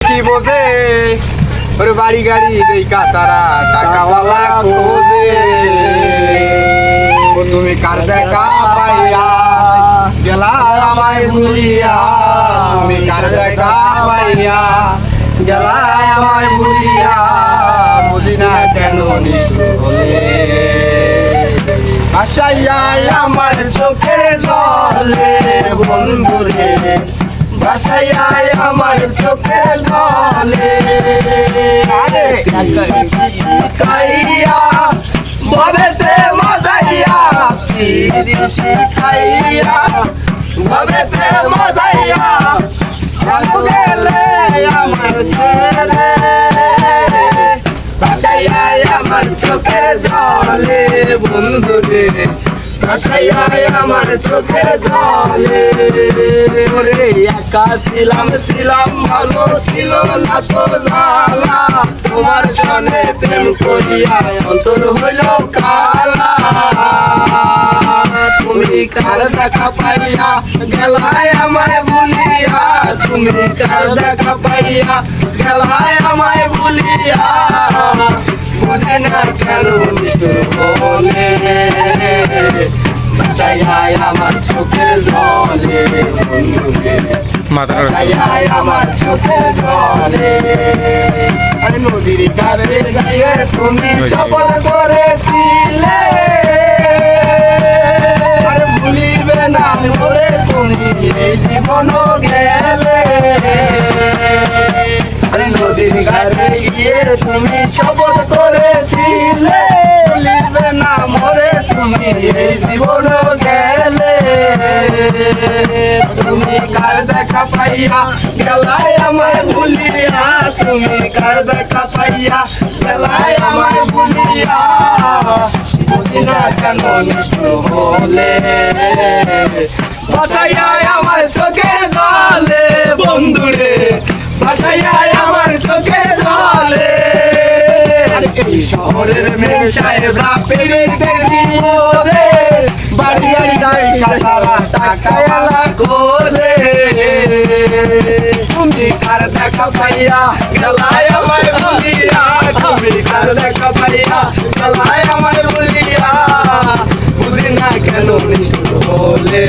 কি বোঝে ওরে বাড়ি গাড়ি দেখা তারা টাকাওয়ালা খোঁজে ও তুমি কার দেখা পাইয়া গেলা আমায় ভুলিয়া তুমি কার দেখা পাইয়া গেলা আমায় ভুলিয়া বুঝি না কেন নিষ্ঠুর হলে ভাসাইয়াই আমার চোখের জলে বন্ধুরে ভাসাইয়াই আমার চোখের জলে আরে শিখাইয়া ভবেতে মজাইয়া শিখাইয়া ভবেতে মজাইয়া গেলে আমার ছেলে ভাসাইয়াই আমার চোখের জলে বন্ধুরে ভাসাইয়াই আমার চোখের জলে ওরে একা ছিলাম ভালো ছিল না তো জ্বালা তোমার সনে প্রেম করিয়া অন্তর হইল কালা তুমি কার দেখা পাইয়া গেলাই আমায় ভুলিয়া তুমি কার দেখা পাইয়া গেলাই আমায় ভুলিয়া বুঝে না কেন নিষ্ঠুর বলে ভাসাইয়াই আমার চোখের জলে ভাসাইয়াই আমার চোখের জলে আরে নদীর কারে গিয়ে তুমি শপথ করেছিলে আরে ভুলিবে না বলে তুমি এই জীবন গেলে আরে নদীর কারে গিয়ে তুমি শপথ করেছিলে ভুলিবে না মরে তুমি এই জীবন গেলে তুমি কার দেখা পাইয়া গেলাই আমায় ভুলিয়া তুমি কার দেখা পাইয়া গেলাই আমায় ভুলিয়া বুঝি না কেন নিষ্ঠুর হলে ভাসাইয়াই আমার চোখের জলে বন্ধুরে ভাসাইয়াই আমার চোখের জলে এই শহরের মেয়ে সাহেবরা পেরে দেখি বোঝে বাড়ি গাড়ি দেখা তারা টাকাওয়ালা খোঁজে তুমি কার দেখা পাইয়া গেলাই আমায় ভুলিয়া তুমি কার দেখা পাইয়া গেলাই আমায় ভুলিয়া বুঝি না কেন নিষ্ঠুর হলে